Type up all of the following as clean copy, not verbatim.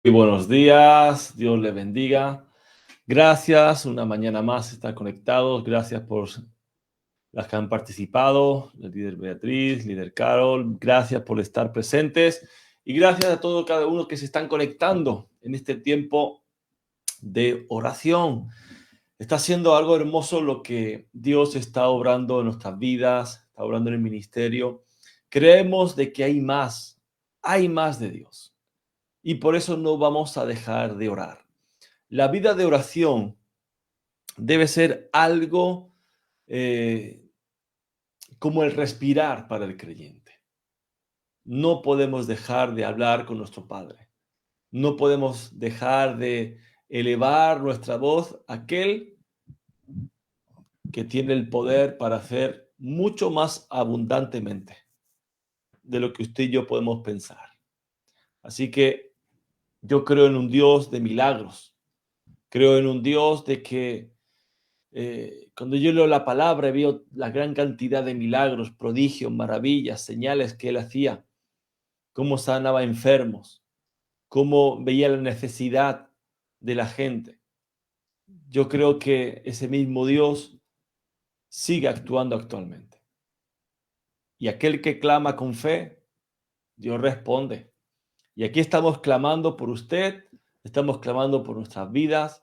Muy buenos días, Dios les bendiga. Gracias, una mañana más estar conectados. Gracias por las que han participado, la líder Beatriz, líder Carol. Gracias por estar presentes y gracias a todos cada uno que se están conectando en este tiempo de oración. Está siendo algo hermoso lo que Dios está obrando en nuestras vidas, está obrando en el ministerio. Creemos de que hay más de Dios y por eso no vamos a dejar de orar. La vida de oración debe ser algo eh, como el respirar para el creyente. No podemos dejar de hablar con nuestro Padre. No podemos dejar de elevar nuestra voz a aquel que tiene el poder para hacer mucho más abundantemente de lo que usted y yo podemos pensar. Así que yo creo en un Dios de milagros. Creo en un Dios de que cuando yo leo la palabra y veo la gran cantidad de milagros, prodigios, maravillas, señales que él hacía, cómo sanaba enfermos, cómo veía la necesidad de la gente. Yo creo que ese mismo Dios sigue actuando actualmente. Y aquel que clama con fe, Dios responde. Y aquí estamos clamando por usted, estamos clamando por nuestras vidas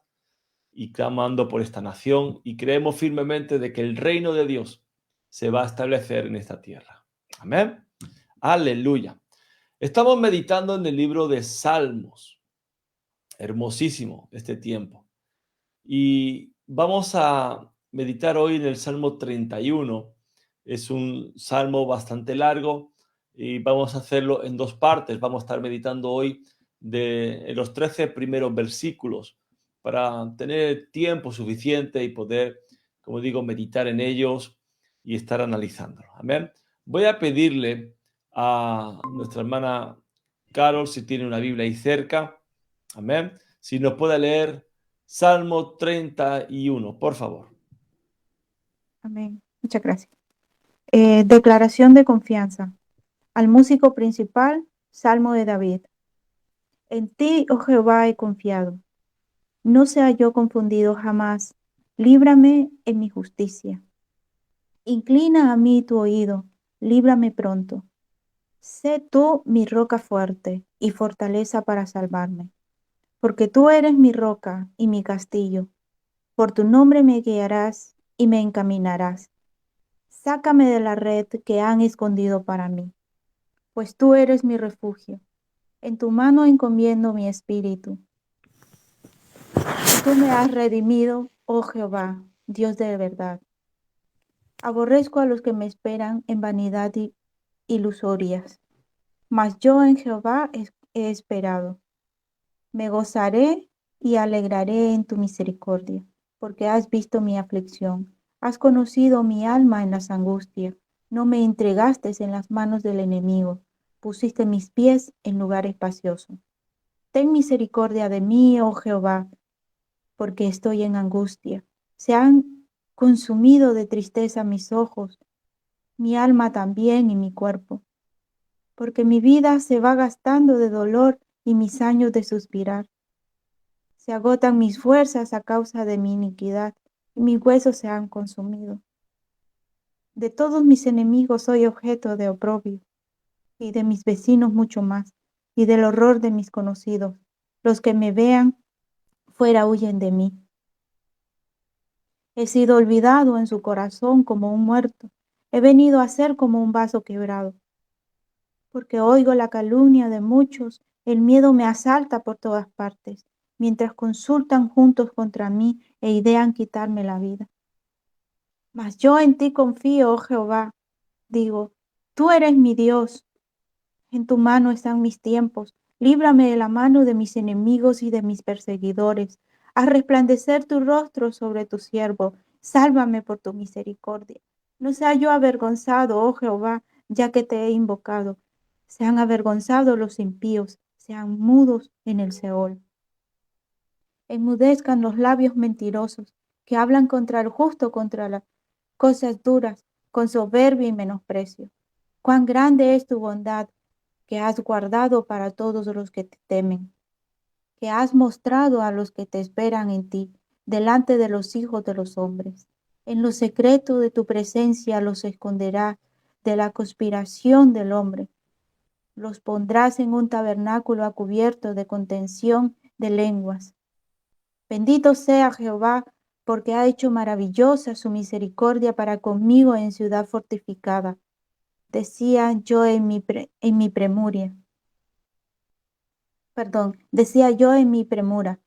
y clamando por esta nación y creemos firmemente de que el reino de Dios se va a establecer en esta tierra. Amén. Aleluya. Estamos meditando en el libro de Salmos. Hermosísimo este tiempo. Y vamos a meditar hoy en el Salmo 31. Es un salmo bastante largo y vamos a hacerlo en dos partes. Vamos a estar meditando hoy de los 13 primeros versículos para tener tiempo suficiente y poder, como digo, meditar en ellos y estar analizándolo. Amén. Voy a pedirle a nuestra hermana Carol si tiene una Biblia ahí cerca. Amén. Si nos puede leer Salmo 31, por favor. Amén. Muchas gracias. Declaración de confianza. Al músico principal, Salmo de David. En ti, oh Jehová, he confiado. No sea yo confundido jamás. Líbrame en mi justicia. Inclina a mí tu oído. Líbrame pronto. Sé tú mi roca fuerte y fortaleza para salvarme. Porque tú eres mi roca y mi castillo. Por tu nombre me guiarás y me encaminarás. Sácame de la red que han escondido para mí, pues tú eres mi refugio. En tu mano encomiendo mi espíritu. Tú me has redimido, oh Jehová, Dios de verdad. Aborrezco a los que me esperan en vanidad ilusorias, mas yo en Jehová he esperado. Me gozaré y alegraré en tu misericordia, porque has visto mi aflicción. Has conocido mi alma en las angustias. No me entregaste en las manos del enemigo. Pusiste mis pies en lugar espacioso. Ten misericordia de mí, oh Jehová, porque estoy en angustia. Se han consumido de tristeza mis ojos, mi alma también y mi cuerpo, porque mi vida se va gastando de dolor y mis años de suspirar. Se agotan mis fuerzas a causa de mi iniquidad, y mis huesos se han consumido. De todos mis enemigos soy objeto de oprobio, y de mis vecinos mucho más, y del horror de mis conocidos. Los que me vean fuera huyen de mí. He sido olvidado en su corazón como un muerto. He venido a ser como un vaso quebrado, porque oigo la calumnia de muchos, el miedo me asalta por todas partes, mientras consultan juntos contra mí e idean quitarme la vida. Mas yo en ti confío, oh Jehová. Digo, tú eres mi Dios. En tu mano están mis tiempos. Líbrame de la mano de mis enemigos y de mis perseguidores. Haz resplandecer tu rostro sobre tu siervo. Sálvame por tu misericordia. No sea yo avergonzado, oh Jehová, ya que te he invocado. Sean avergonzados los impíos, sean mudos en el Seol. Enmudezcan los labios mentirosos que hablan contra el justo, contra las cosas duras, con soberbia y menosprecio. Cuán grande es tu bondad que has guardado para todos los que te temen, que has mostrado a los que te esperan en ti, delante de los hijos de los hombres. En lo secreto de tu presencia los esconderá de la conspiración del hombre. Los pondrás en un tabernáculo a cubierto de contención de lenguas. Bendito sea Jehová, porque ha hecho maravillosa su misericordia para conmigo en ciudad fortificada. Decía yo decía yo en mi premura,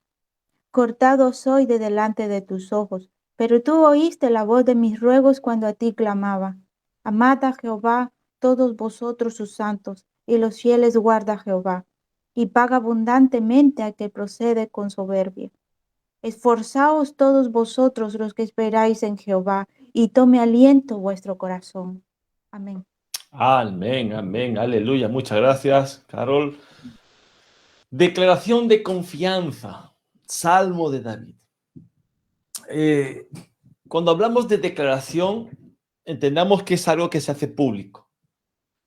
cortado soy de delante de tus ojos, pero tú oíste la voz de mis ruegos cuando a ti clamaba. Amad a Jehová todos vosotros sus santos, y los fieles guarda Jehová, y paga abundantemente a que procede con soberbia. Esforzaos todos vosotros los que esperáis en Jehová, y tome aliento vuestro corazón. Amén. Amén, amén, aleluya. Muchas gracias, Carol. Declaración de confianza. Salmo de David. Cuando hablamos de declaración, entendamos que es algo que se hace público.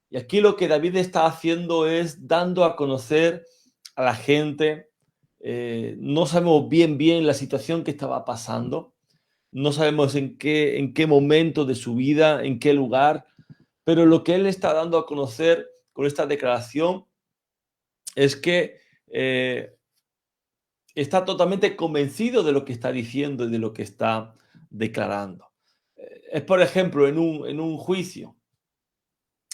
Y aquí lo que David está haciendo es dando a conocer a la gente. No sabemos bien la situación que estaba pasando. No sabemos en qué momento de su vida, en qué lugar. Pero lo que él está dando a conocer con esta declaración es que está totalmente convencido de lo que está diciendo y de lo que está declarando. Es, por ejemplo, en un juicio,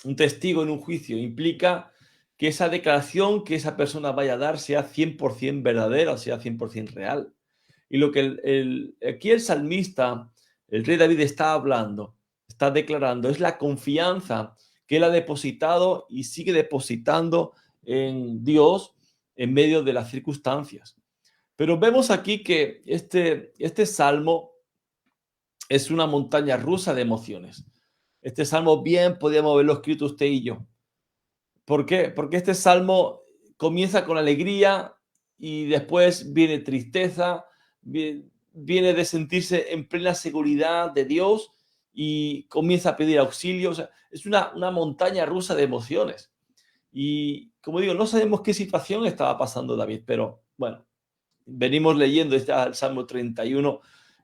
un testigo en un juicio implica que esa declaración que esa persona vaya a dar sea 100% verdadera, o sea 100% real. Y lo que aquí el salmista, el rey David, está hablando, está declarando, es la confianza que él ha depositado y sigue depositando en Dios en medio de las circunstancias. Pero vemos aquí que este salmo es una montaña rusa de emociones. Este salmo bien podríamos haberlo escrito usted y yo. ¿Por qué? Porque este salmo comienza con alegría y después viene tristeza, viene de sentirse en plena seguridad de Dios y comienza a pedir auxilio. O sea, es una montaña rusa de emociones. Y como digo, no sabemos qué situación estaba pasando David, pero bueno, venimos leyendo el Salmo 31.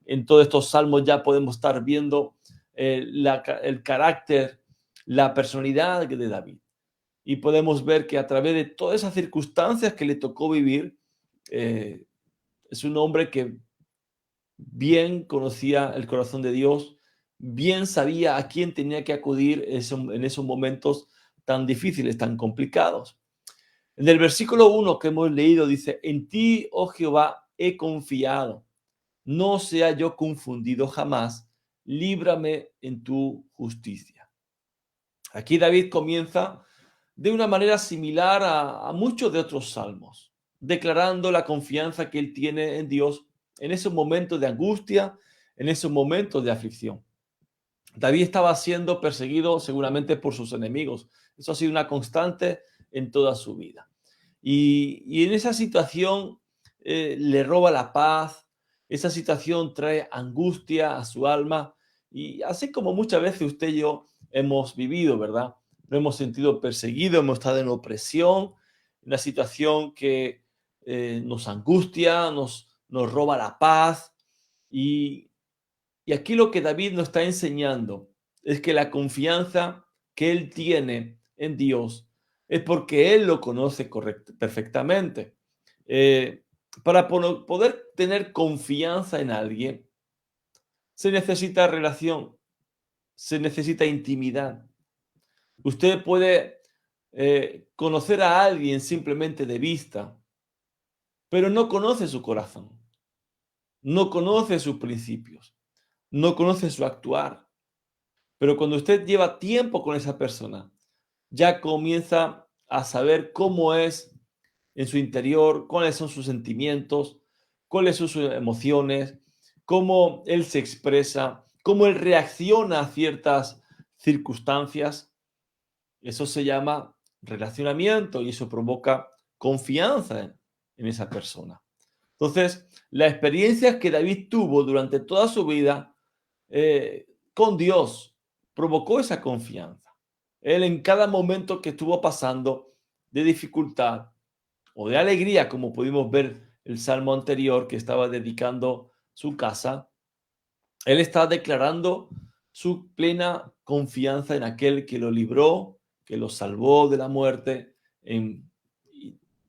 En todos estos salmos ya podemos estar viendo el carácter, la personalidad de David. Y podemos ver que a través de todas esas circunstancias que le tocó vivir, es un hombre que bien conocía el corazón de Dios, bien sabía a quién tenía que acudir en esos momentos tan difíciles, tan complicados. En el versículo 1 que hemos leído dice, en ti, oh Jehová, he confiado, no sea yo confundido jamás, líbrame en tu justicia. Aquí David comienza de una manera similar a muchos de otros salmos, declarando la confianza que él tiene en Dios en esos momentos de angustia, en esos momentos de aflicción. David estaba siendo perseguido seguramente por sus enemigos. Eso ha sido una constante en toda su vida. Y en esa situación le roba la paz, esa situación trae angustia a su alma, y así como muchas veces usted y yo hemos vivido, ¿verdad? Nos hemos sentido perseguidos, hemos estado en opresión, una situación que nos angustia, nos roba la paz, y, y aquí lo que David nos está enseñando es que la confianza que él tiene en Dios es porque él lo conoce perfectamente. Para poder tener confianza en alguien, se necesita relación, se necesita intimidad. Usted puede conocer a alguien simplemente de vista, pero no conoce su corazón, no conoce sus principios, no conoce su actuar. Pero cuando usted lleva tiempo con esa persona, ya comienza a saber cómo es en su interior, cuáles son sus sentimientos, cuáles son sus emociones, cómo él se expresa, cómo él reacciona a ciertas circunstancias. Eso se llama relacionamiento y eso provoca confianza en esa persona. Entonces, la experiencia que David tuvo durante toda su vida con Dios provocó esa confianza. Él en cada momento que estuvo pasando de dificultad, o de alegría, como pudimos ver el salmo anterior que estaba dedicando su casa, él está declarando su plena confianza en aquel que lo libró, que lo salvó de la muerte en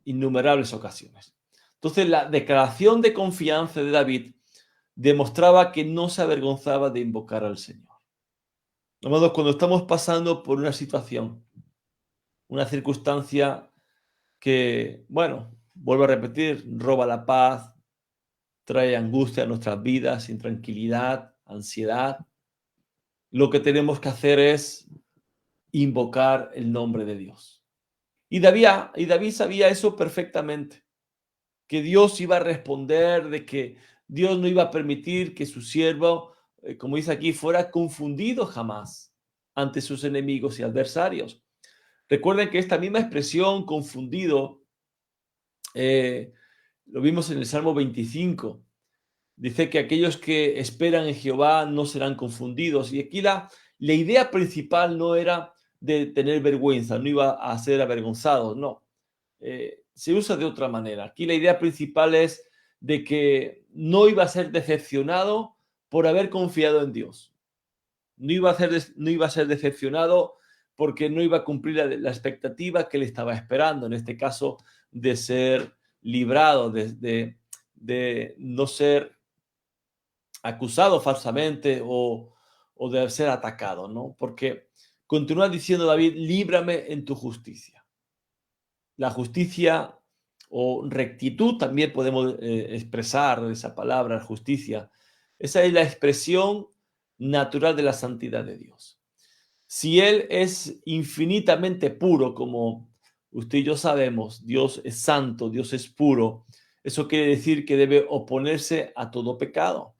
innumerables ocasiones. Entonces, la declaración de confianza de David demostraba que no se avergonzaba de invocar al Señor. Amados, cuando estamos pasando por una situación, una circunstancia que, bueno, vuelvo a repetir, roba la paz, trae angustia a nuestras vidas, intranquilidad, ansiedad, lo que tenemos que hacer es invocar el nombre de Dios. Y David sabía eso perfectamente, que Dios iba a responder, de que Dios no iba a permitir que su siervo, como dice aquí, fuera confundido jamás ante sus enemigos y adversarios. Recuerden que esta misma expresión, confundido, lo vimos en el Salmo 25. Dice que aquellos que esperan en Jehová no serán confundidos. Y aquí la idea principal no era de tener vergüenza, no iba a ser avergonzados, no. Se usa de otra manera. Aquí la idea principal es de que no iba a ser decepcionado por haber confiado en Dios. No iba a ser decepcionado porque no iba a cumplir la expectativa que le estaba esperando, en este caso de ser librado, de no ser acusado falsamente o de ser atacado, ¿no? Porque continúa diciendo David, líbrame en tu justicia. La justicia o rectitud también podemos expresar esa palabra, justicia. Esa es la expresión natural de la santidad de Dios. Si Él es infinitamente puro, como usted y yo sabemos, Dios es santo, Dios es puro, eso quiere decir que debe oponerse a todo pecado.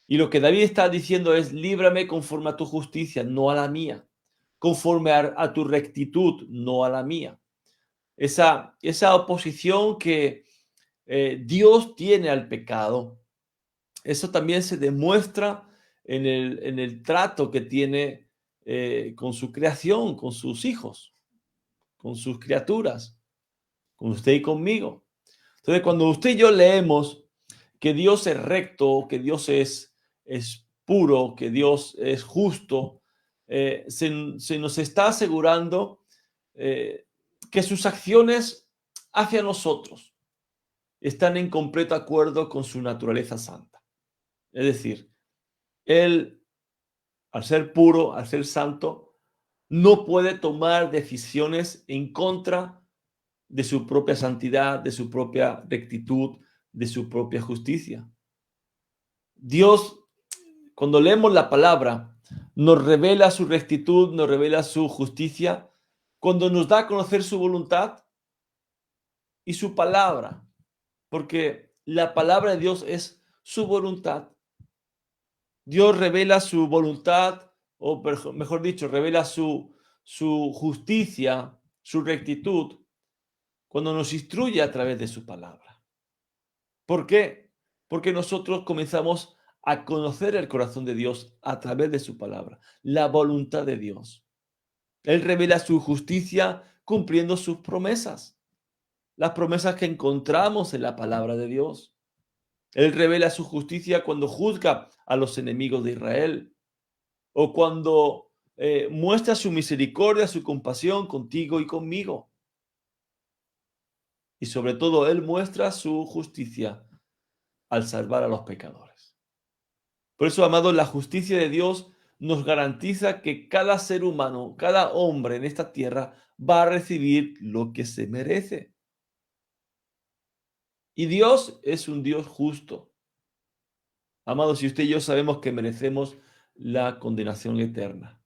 Y lo que David está diciendo es, líbrame conforme a tu justicia, no a la mía, conforme a tu rectitud, no a la mía. Esa oposición que Dios tiene al pecado, eso también se demuestra en el trato que tiene con su creación, con sus hijos, con sus criaturas, con usted y conmigo. Entonces, cuando usted y yo leemos que Dios es recto, que Dios es puro, que Dios es justo, se nos está asegurando que sus acciones hacia nosotros están en completo acuerdo con su naturaleza santa. Es decir, Él, al ser puro, al ser santo, no puede tomar decisiones en contra de su propia santidad, de su propia rectitud, de su propia justicia. Dios, cuando leemos la palabra, nos revela su rectitud, nos revela su justicia, cuando nos da a conocer su voluntad y su palabra, porque la palabra de Dios es su voluntad. Dios revela su voluntad, o mejor dicho, revela su justicia, su rectitud, cuando nos instruye a través de su palabra. ¿Por qué? Porque nosotros comenzamos a conocer el corazón de Dios a través de su palabra, la voluntad de Dios. Él revela su justicia cumpliendo sus promesas, las promesas que encontramos en la palabra de Dios. Él revela su justicia cuando juzga a los enemigos de Israel o cuando muestra su misericordia, su compasión contigo y conmigo. Y sobre todo, Él muestra su justicia al salvar a los pecadores. Por eso, amados, la justicia de Dios nos garantiza que cada ser humano, cada hombre en esta tierra va a recibir lo que se merece. Y Dios es un Dios justo. Amados, si usted y yo sabemos que merecemos la condenación eterna.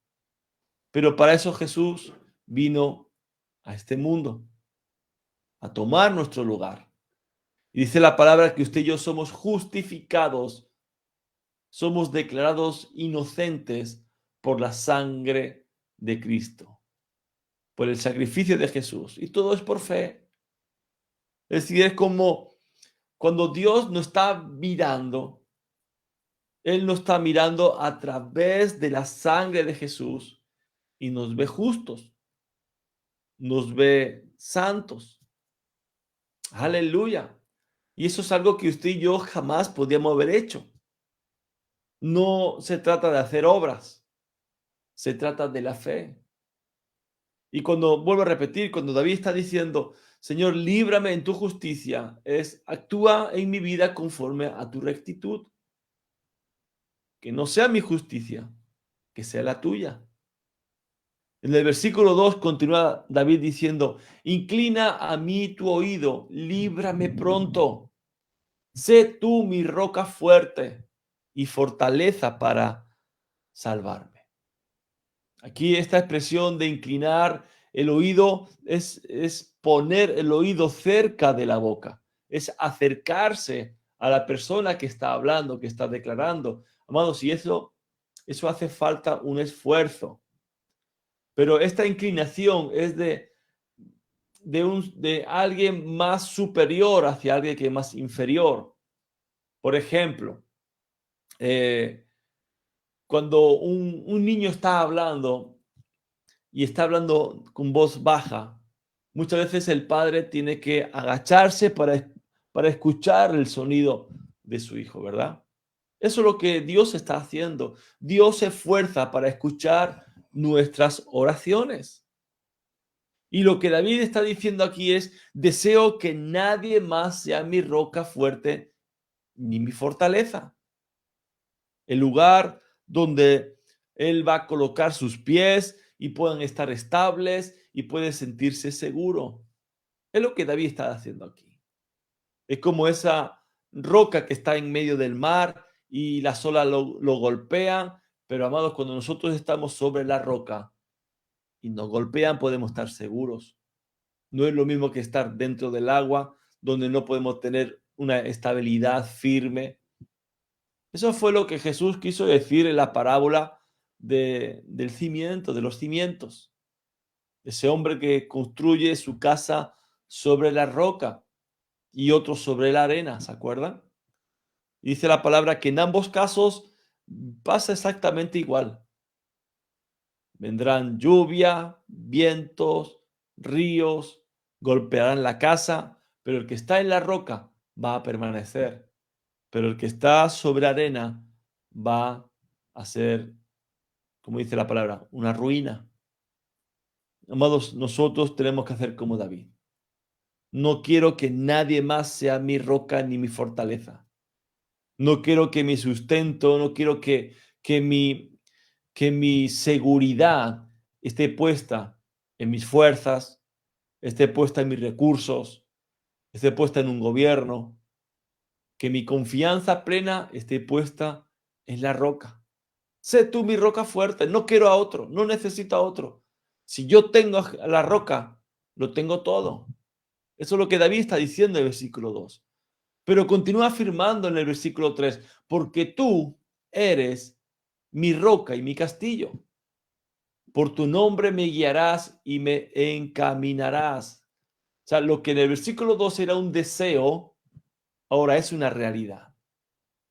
Pero para eso Jesús vino a este mundo, a tomar nuestro lugar. Y dice la palabra que usted y yo somos justificados, somos declarados inocentes por la sangre de Cristo, por el sacrificio de Jesús. Y todo es por fe. Es decir, es como cuando Dios nos está mirando, Él nos está mirando a través de la sangre de Jesús y nos ve justos, nos ve santos. Aleluya. Y eso es algo que usted y yo jamás podíamos haber hecho. No se trata de hacer obras, se trata de la fe. Y cuando, vuelvo a repetir, cuando David está diciendo, Señor, líbrame en tu justicia, es actúa en mi vida conforme a tu rectitud. Que no sea mi justicia, que sea la tuya. En el versículo 2 continúa David diciendo, inclina a mí tu oído, líbrame pronto. Sé tú mi roca fuerte y fortaleza para salvarme. Aquí esta expresión de inclinar el oído es poner el oído cerca de la boca, es acercarse a la persona que está hablando, que está declarando. Amados, y eso hace falta un esfuerzo. Pero esta inclinación es de alguien más superior hacia alguien que es más inferior. Por ejemplo, cuando un niño está hablando y está hablando con voz baja, muchas veces el padre tiene que agacharse para escuchar el sonido de su hijo, ¿verdad? Eso es lo que Dios está haciendo. Dios se esfuerza para escuchar nuestras oraciones. Y lo que David está diciendo aquí es, deseo que nadie más sea mi roca fuerte ni mi fortaleza. El lugar donde él va a colocar sus pies y puedan estar estables y puede sentirse seguro. Es lo que David está haciendo aquí. Es como esa roca que está en medio del mar y las olas lo golpean, pero amados, cuando nosotros estamos sobre la roca y nos golpean, podemos estar seguros. No es lo mismo que estar dentro del agua, donde no podemos tener una estabilidad firme. Eso fue lo que Jesús quiso decir en la parábola del cimiento, de los cimientos. Ese hombre que construye su casa sobre la roca y otro sobre la arena, ¿se acuerdan? Y dice la palabra que en ambos casos pasa exactamente igual. Vendrán lluvia, vientos, ríos, golpearán la casa, pero el que está en la roca va a permanecer. Pero el que está sobre arena va a ser, como dice la palabra, una ruina. Amados, nosotros tenemos que hacer como David. No quiero que nadie más sea mi roca ni mi fortaleza. No quiero que mi sustento, no quiero que mi seguridad esté puesta en mis fuerzas, esté puesta en mis recursos, esté puesta en un gobierno, que mi confianza plena esté puesta en la roca. Sé tú mi roca fuerte, no quiero a otro, no necesito a otro. Si yo tengo a la roca, lo tengo todo. Eso es lo que David está diciendo en el versículo 2. Pero continúa afirmando en el versículo 3, porque tú eres mi roca y mi castillo. Por tu nombre me guiarás y me encaminarás. O sea, lo que en el versículo 2 era un deseo, ahora es una realidad.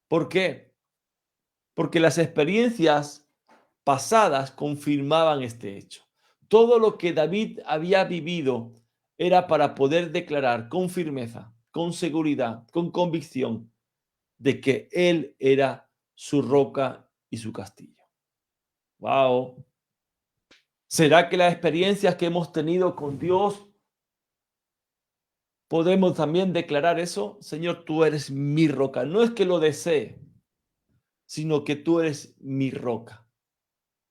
¿Por qué? Porque las experiencias pasadas confirmaban este hecho. Todo lo que David había vivido era para poder declarar con firmeza, con seguridad, con convicción de que él era su roca y su castillo. Wow. ¿Será que las experiencias que hemos tenido con Dios podemos también declarar eso? Señor, tú eres mi roca. No es que lo desee, sino que tú eres mi roca.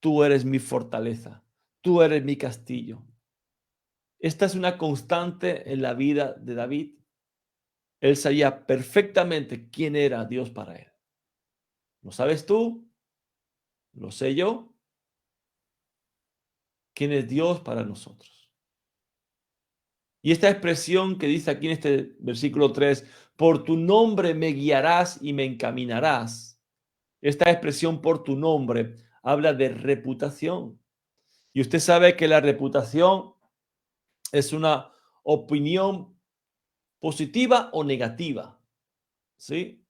Tú eres mi fortaleza. Tú eres mi castillo. Esta es una constante en la vida de David. Él sabía perfectamente quién era Dios para él. ¿Lo sabes tú? ¿Lo sé yo? ¿Quién es Dios para nosotros? Y esta expresión que dice aquí en este versículo 3, por tu nombre me guiarás y me encaminarás. Esta expresión por tu nombre habla de reputación. Y usted sabe que la reputación es una opinión positiva o negativa, ¿sí?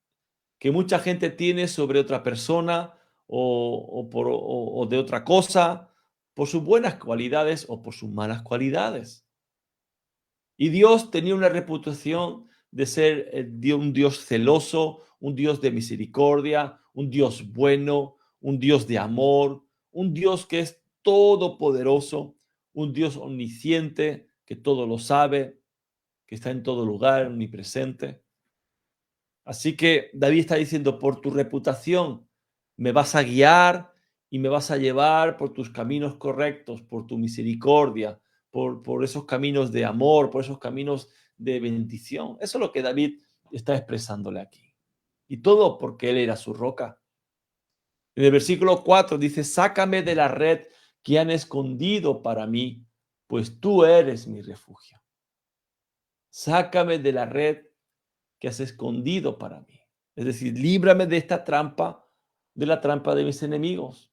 Que mucha gente tiene sobre otra persona o de otra cosa, por sus buenas cualidades o por sus malas cualidades. Y Dios tenía una reputación de ser un Dios celoso, un Dios de misericordia, un Dios bueno, un Dios de amor, un Dios que es todopoderoso, un Dios omnisciente, que todo lo sabe, que está en todo lugar, omnipresente. Así que David está diciendo, por tu reputación me vas a guiar y me vas a llevar por tus caminos correctos, por tu misericordia, por esos caminos de amor, por esos caminos de bendición. Eso es lo que David está expresándole aquí. Y todo porque él era su roca. En el versículo 4 dice, sácame de la red que han escondido para mí, pues tú eres mi refugio. Sácame de la red que has escondido para mí. Es decir, líbrame de esta trampa, de la trampa de mis enemigos.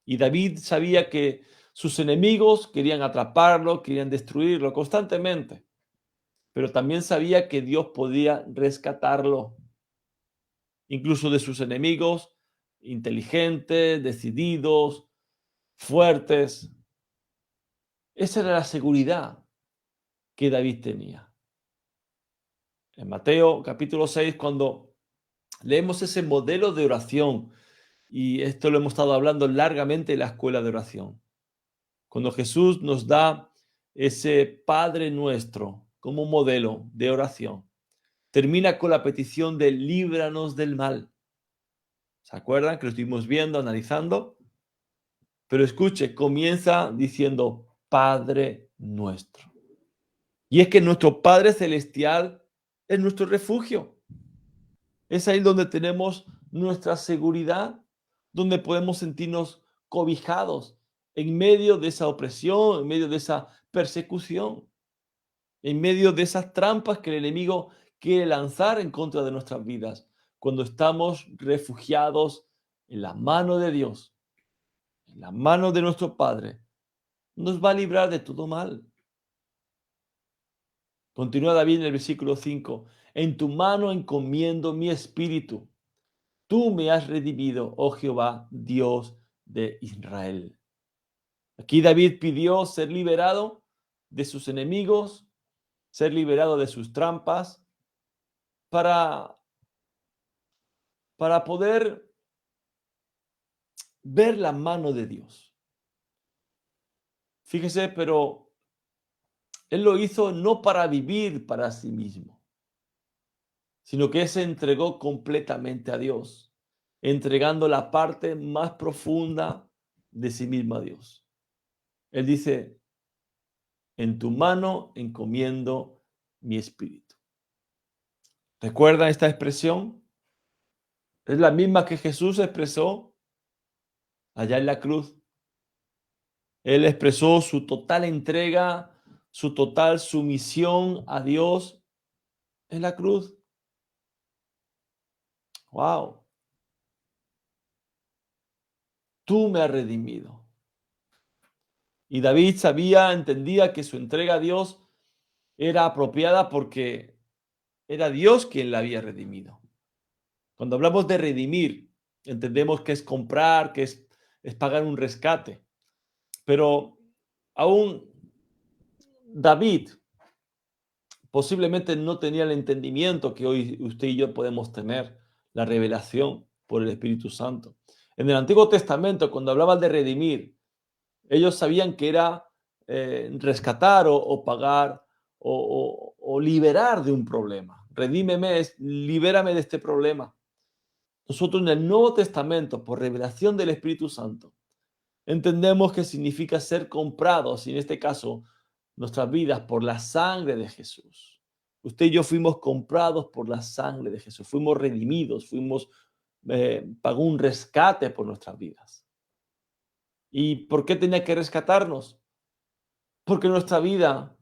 Y David sabía que sus enemigos querían atraparlo, querían destruirlo constantemente, pero también sabía que Dios podía rescatarlo, incluso de sus enemigos inteligentes, decididos, fuertes. Esa era la seguridad que David tenía. En Mateo capítulo 6, cuando leemos ese modelo de oración, y esto lo hemos estado hablando largamente en la escuela de oración, cuando Jesús nos da ese Padre Nuestro como modelo de oración, termina con la petición de líbranos del mal. ¿Se acuerdan que lo estuvimos viendo, analizando? Pero escuche, comienza diciendo Padre Nuestro. Y es que nuestro Padre Celestial es nuestro refugio. Es ahí donde tenemos nuestra seguridad, donde podemos sentirnos cobijados en medio de esa opresión, en medio de esa persecución, en medio de esas trampas que el enemigo quiere lanzar en contra de nuestras vidas. Cuando estamos refugiados en la mano de Dios, en la mano de nuestro Padre, nos va a librar de todo mal. Continúa David en el versículo 5. En tu mano encomiendo mi espíritu. Tú me has redimido, oh Jehová, Dios de Israel. Aquí David pidió ser liberado de sus enemigos, ser liberado de sus trampas, para, para poder ver la mano de Dios. Fíjese, pero él lo hizo no para vivir para sí mismo, sino que se entregó completamente a Dios, entregando la parte más profunda de sí mismo a Dios. Él dice, en tu mano encomiendo mi espíritu. ¿Recuerdan esta expresión? Es la misma que Jesús expresó allá en la cruz. Él expresó su total entrega, su total sumisión a Dios en la cruz. Wow. Tú me has redimido. Y David sabía, entendía que su entrega a Dios era apropiada porque era Dios quien la había redimido. Cuando hablamos de redimir, entendemos que es comprar, que es pagar un rescate. Pero aún David posiblemente no tenía el entendimiento que hoy usted y yo podemos tener, la revelación por el Espíritu Santo. En el Antiguo Testamento, cuando hablaban de redimir, ellos sabían que era rescatar o pagar o liberar de un problema. Redímeme, libérame de este problema. Nosotros en el Nuevo Testamento, por revelación del Espíritu Santo, entendemos que significa ser comprados, y en este caso, nuestras vidas por la sangre de Jesús. Usted y yo fuimos comprados por la sangre de Jesús, fuimos redimidos, pagó un rescate por nuestras vidas. ¿Y por qué tenía que rescatarnos? Porque nuestra vida,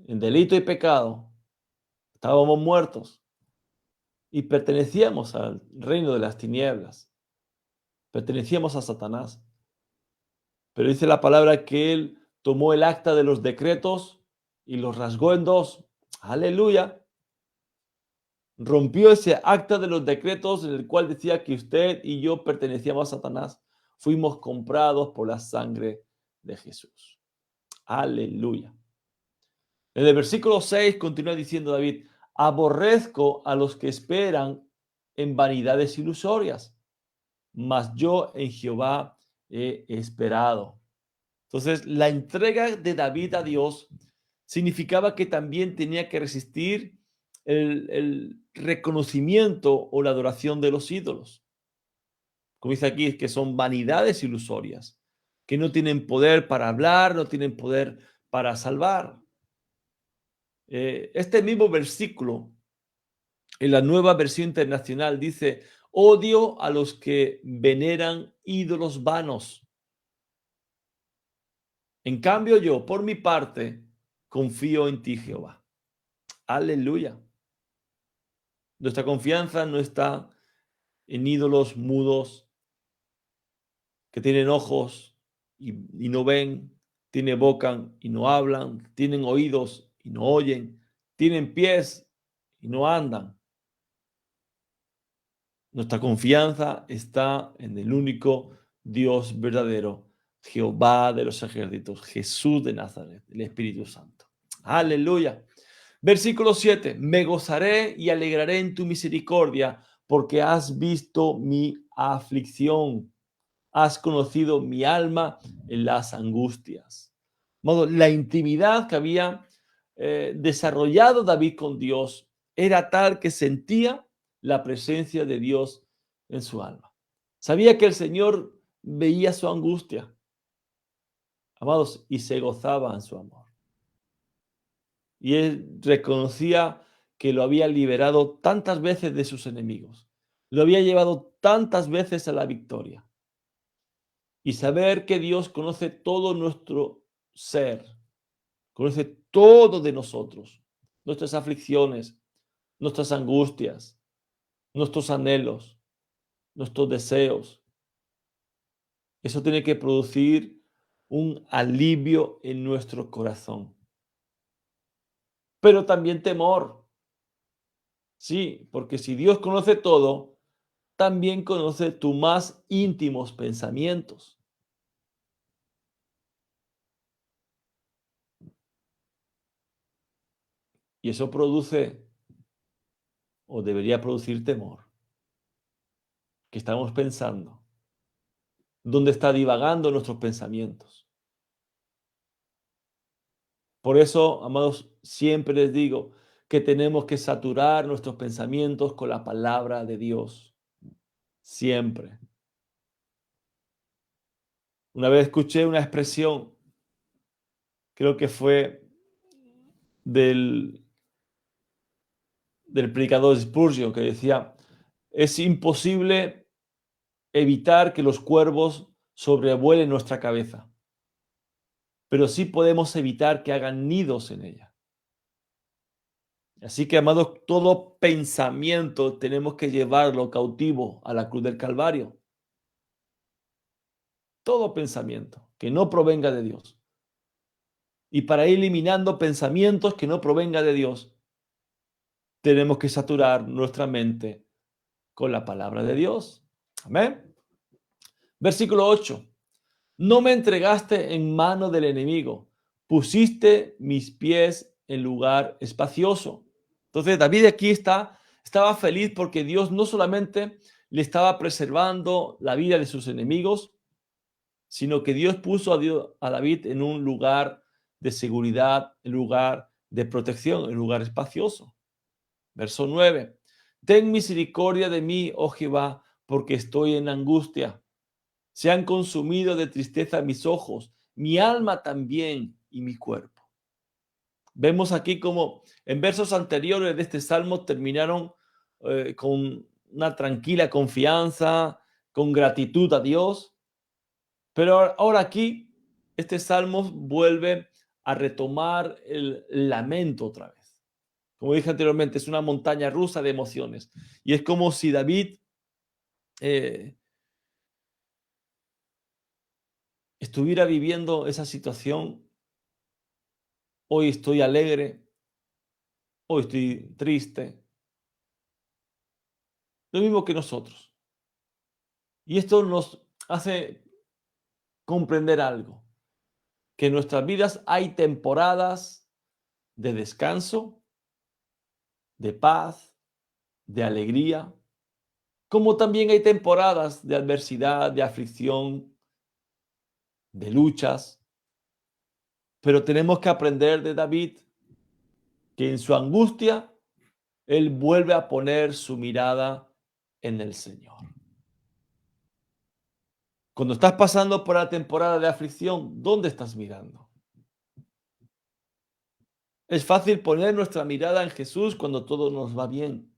en delito y pecado, estábamos muertos y pertenecíamos al reino de las tinieblas, pertenecíamos a Satanás. Pero dice la palabra que él tomó el acta de los decretos y los rasgó en dos. Aleluya. Rompió ese acta de los decretos en el cual decía que usted y yo pertenecíamos a Satanás. Fuimos comprados por la sangre de Jesús. Aleluya. En el versículo 6 continúa diciendo David, aborrezco a los que esperan en vanidades ilusorias, mas yo en Jehová he esperado. Entonces, la entrega de David a Dios significaba que también tenía que resistir el reconocimiento o la adoración de los ídolos. Como dice aquí, que son vanidades ilusorias, que no tienen poder para hablar, no tienen poder para salvar. Este mismo versículo, en la Nueva Versión Internacional, dice, odio a los que veneran ídolos vanos. En cambio, yo, por mi parte, confío en ti, Jehová. Aleluya. Nuestra confianza no está en ídolos mudos que tienen ojos y no ven, tienen boca y no hablan, tienen oídos y no oyen, tienen pies y no andan. Nuestra confianza está en el único Dios verdadero, Jehová de los ejércitos, Jesús de Nazaret, el Espíritu Santo. Aleluya. Versículo 7. Me gozaré y alegraré en tu misericordia, porque has visto mi aflicción. Has conocido mi alma en las angustias. Modo, la intimidad que había desarrollado David con Dios era tal que sentía la presencia de Dios en su alma. Sabía que el Señor veía su angustia, amados, y se gozaba en su amor. Y él reconocía que lo había liberado tantas veces de sus enemigos, lo había llevado tantas veces a la victoria. Y saber que Dios conoce todo nuestro ser, conoce todo de nosotros, nuestras aflicciones, nuestras angustias, nuestros anhelos, nuestros deseos. Eso tiene que producir un alivio en nuestro corazón. Pero también temor. Sí, porque si Dios conoce todo, también conoce tus más íntimos pensamientos. Y eso produce, o debería producir temor. Que estamos pensando, dónde está divagando nuestros pensamientos. Por eso, amados, siempre les digo que tenemos que saturar nuestros pensamientos con la palabra de Dios. Siempre. Una vez escuché una expresión, creo que fue del predicador Spurgeon, que decía, es imposible evitar que los cuervos sobrevuelen nuestra cabeza, pero sí podemos evitar que hagan nidos en ella. Así que, amados, todo pensamiento tenemos que llevarlo cautivo a la cruz del Calvario. Todo pensamiento que no provenga de Dios. Y para ir eliminando pensamientos que no provengan de Dios, tenemos que saturar nuestra mente con la palabra de Dios. Amén. Versículo 8. No me entregaste en mano del enemigo, pusiste mis pies en lugar espacioso. Entonces David aquí estaba feliz porque Dios no solamente le estaba preservando la vida de sus enemigos, sino que Dios puso a David en un lugar de seguridad, en lugar de protección, en lugar espacioso. Verso 9. Ten misericordia de mí, oh Jehová, porque estoy en angustia. Se han consumido de tristeza mis ojos, mi alma también y mi cuerpo. Vemos aquí como en versos anteriores de este salmo terminaron con una tranquila confianza, con gratitud a Dios. Pero ahora aquí, este salmo vuelve a retomar el lamento otra vez. Como dije anteriormente, es una montaña rusa de emociones. Y es como si David estuviera viviendo esa situación. Hoy estoy alegre, hoy estoy triste. Lo mismo que nosotros. Y esto nos hace comprender algo, que en nuestras vidas hay temporadas de descanso, de paz, de alegría, como también hay temporadas de adversidad, de aflicción, de luchas. Pero tenemos que aprender de David que en su angustia él vuelve a poner su mirada en el Señor. Cuando estás pasando por la temporada de aflicción, ¿dónde estás mirando? Es fácil poner nuestra mirada en Jesús cuando todo nos va bien.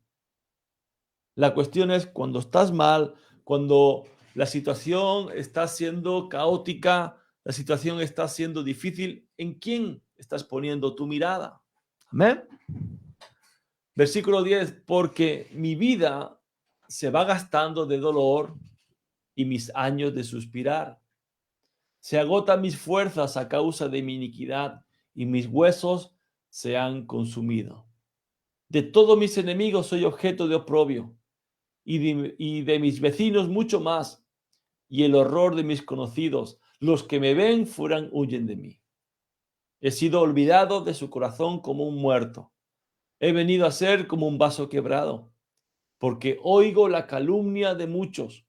La cuestión es cuando estás mal, cuando la situación está siendo caótica, la situación está siendo difícil, ¿en quién estás poniendo tu mirada? Amén. Versículo 10, porque mi vida se va gastando de dolor y mis años de suspirar. Se agotan mis fuerzas a causa de mi iniquidad y mis huesos se han consumido. De todos mis enemigos soy objeto de oprobio y de mis vecinos mucho más, y el horror de mis conocidos, los que me ven fueran, huyen de mí. He sido olvidado de su corazón como un muerto. He venido a ser como un vaso quebrado, porque oigo la calumnia de muchos.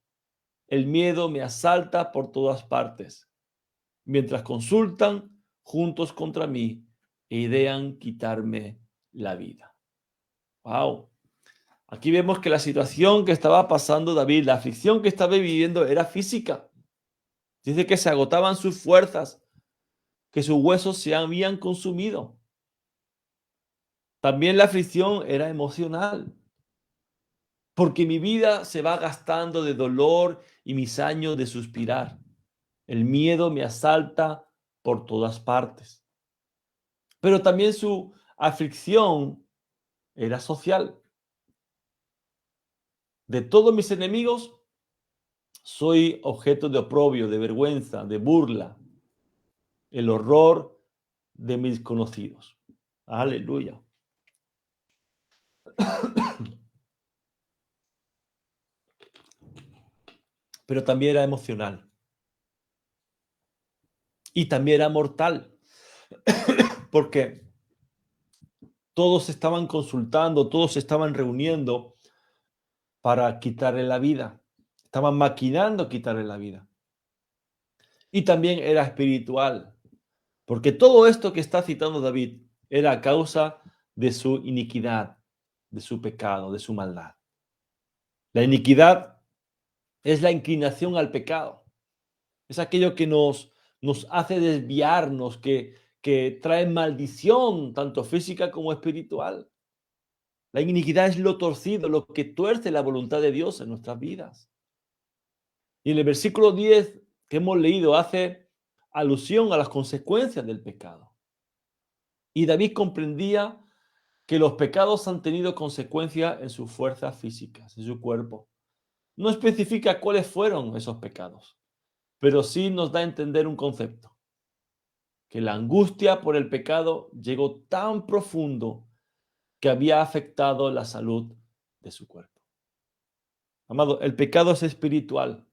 El miedo me asalta por todas partes, mientras consultan juntos contra mí e idean quitarme la vida. Wow. Aquí vemos que la situación que estaba pasando David, la aflicción que estaba viviendo era física. Dice que se agotaban sus fuerzas, que sus huesos se habían consumido. También la aflicción era emocional, porque mi vida se va gastando de dolor y mis años de suspirar. El miedo me asalta por todas partes. Pero también su aflicción era social. De todos mis enemigos, soy objeto de oprobio, de vergüenza, de burla, el horror de mis conocidos. Aleluya. Pero también era emocional. Y también era mortal. Porque todos estaban consultando, todos se estaban reuniendo para quitarle la vida. Estaban maquinando quitarle la vida. Y también era espiritual. Porque todo esto que está citando David era a causa de su iniquidad, de su pecado, de su maldad. La iniquidad es la inclinación al pecado. Es aquello que nos hace desviarnos, que trae maldición, tanto física como espiritual. La iniquidad es lo torcido, lo que tuerce la voluntad de Dios en nuestras vidas. Y en el versículo 10 que hemos leído hace alusión a las consecuencias del pecado. Y David comprendía que los pecados han tenido consecuencias en sus fuerzas físicas, en su cuerpo. No especifica cuáles fueron esos pecados, pero sí nos da a entender un concepto, que la angustia por el pecado llegó tan profundo que había afectado la salud de su cuerpo. Amado, el pecado es espiritual,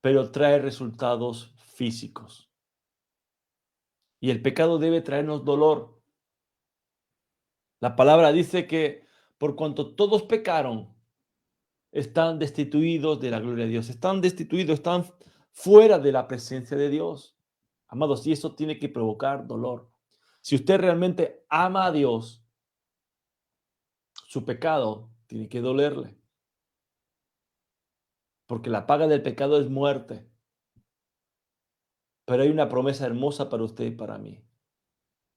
pero trae resultados físicos. Y el pecado debe traernos dolor. La palabra dice que por cuanto todos pecaron, están destituidos de la gloria de Dios, están destituidos, están fuera de la presencia de Dios. Amados, y eso tiene que provocar dolor. Si usted realmente ama a Dios, su pecado tiene que dolerle, porque la paga del pecado es muerte. Pero hay una promesa hermosa para usted y para mí,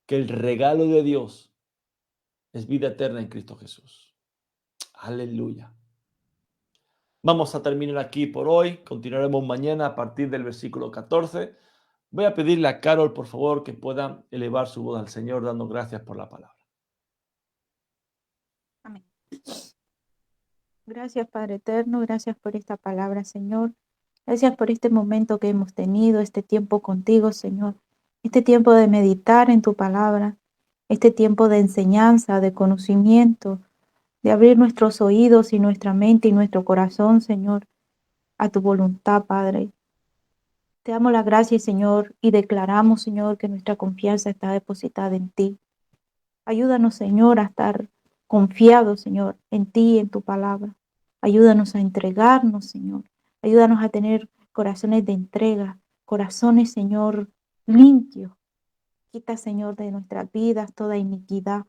que el regalo de Dios es vida eterna en Cristo Jesús. Aleluya. Vamos a terminar aquí por hoy. Continuaremos mañana a partir del versículo 14. Voy a pedirle a Carol, por favor, que pueda elevar su voz al Señor dando gracias por la palabra. Amén. Gracias, Padre eterno. Gracias por esta palabra, Señor. Gracias por este momento que hemos tenido, este tiempo contigo, Señor. Este tiempo de meditar en tu palabra, este tiempo de enseñanza, de conocimiento, de abrir nuestros oídos y nuestra mente y nuestro corazón, Señor, a tu voluntad, Padre. Te damos las gracias, Señor, y declaramos, Señor, que nuestra confianza está depositada en ti. Ayúdanos, Señor, a estar confiados, Señor, en ti, en tu palabra. Ayúdanos a entregarnos, Señor. Ayúdanos a tener corazones de entrega, corazones, Señor, limpios. Quita, Señor, de nuestras vidas toda iniquidad.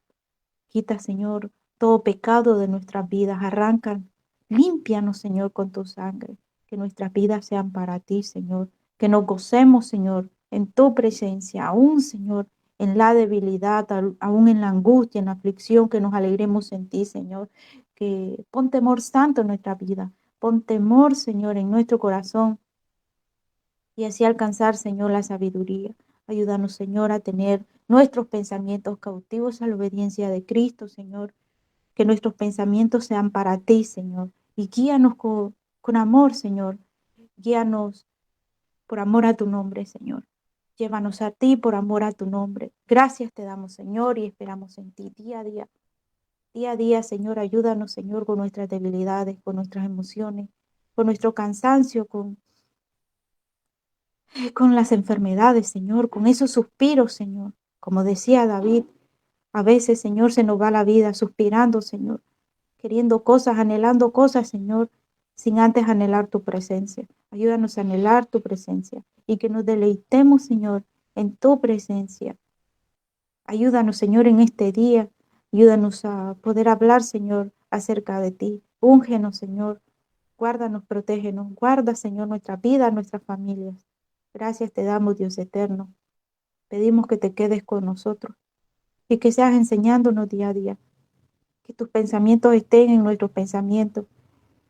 Quita, Señor, todo pecado de nuestras vidas. Arranca, límpianos, Señor, con tu sangre. Que nuestras vidas sean para ti, Señor. Que nos gocemos, Señor, en tu presencia. Aún, Señor, en la debilidad, aún en la angustia, en la aflicción, que nos alegremos en ti, Señor. Que pon temor santo en nuestra vida. Pon temor, Señor, en nuestro corazón y así alcanzar, Señor, la sabiduría. Ayúdanos, Señor, a tener nuestros pensamientos cautivos a la obediencia de Cristo, Señor. Que nuestros pensamientos sean para ti, Señor. Y guíanos con amor, Señor. Guíanos por amor a tu nombre, Señor. Llévanos a ti por amor a tu nombre. Gracias te damos, Señor, y esperamos en ti día a día. Día a día, Señor, ayúdanos, Señor, con nuestras debilidades, con nuestras emociones, con nuestro cansancio, con las enfermedades, Señor, con esos suspiros, Señor. Como decía David, a veces, Señor, se nos va la vida suspirando, Señor, queriendo cosas, anhelando cosas, Señor, sin antes anhelar tu presencia. Ayúdanos a anhelar tu presencia y que nos deleitemos, Señor, en tu presencia. Ayúdanos, Señor, en este día. Ayúdanos a poder hablar, Señor, acerca de ti. Úngenos, Señor. Guárdanos, protégenos. Guarda, Señor, nuestra vida, nuestras familias. Gracias te damos, Dios eterno. Pedimos que te quedes con nosotros y que seas enseñándonos día a día. Que tus pensamientos estén en nuestros pensamientos.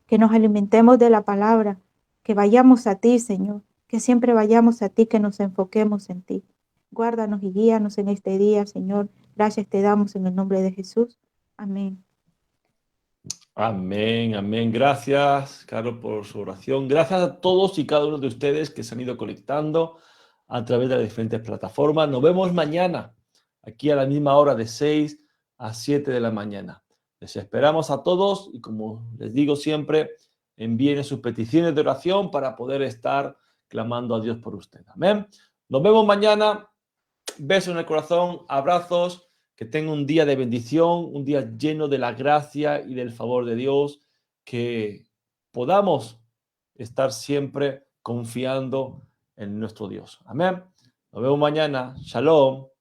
Que nos alimentemos de la palabra. Que vayamos a ti, Señor. Que siempre vayamos a ti, que nos enfoquemos en ti. Guárdanos y guíanos en este día, Señor. Gracias te damos en el nombre de Jesús. Amén. Amén, amén. Gracias, Carlos, por su oración. Gracias a todos y cada uno de ustedes que se han ido conectando a través de las diferentes plataformas. Nos vemos mañana, aquí a la misma hora, de 6 a 7 de la mañana. Les esperamos a todos y, como les digo siempre, envíen sus peticiones de oración para poder estar clamando a Dios por ustedes. Amén. Nos vemos mañana. Besos en el corazón, abrazos. Que tenga un día de bendición, un día lleno de la gracia y del favor de Dios, que podamos estar siempre confiando en nuestro Dios. Amén. Nos vemos mañana. Shalom.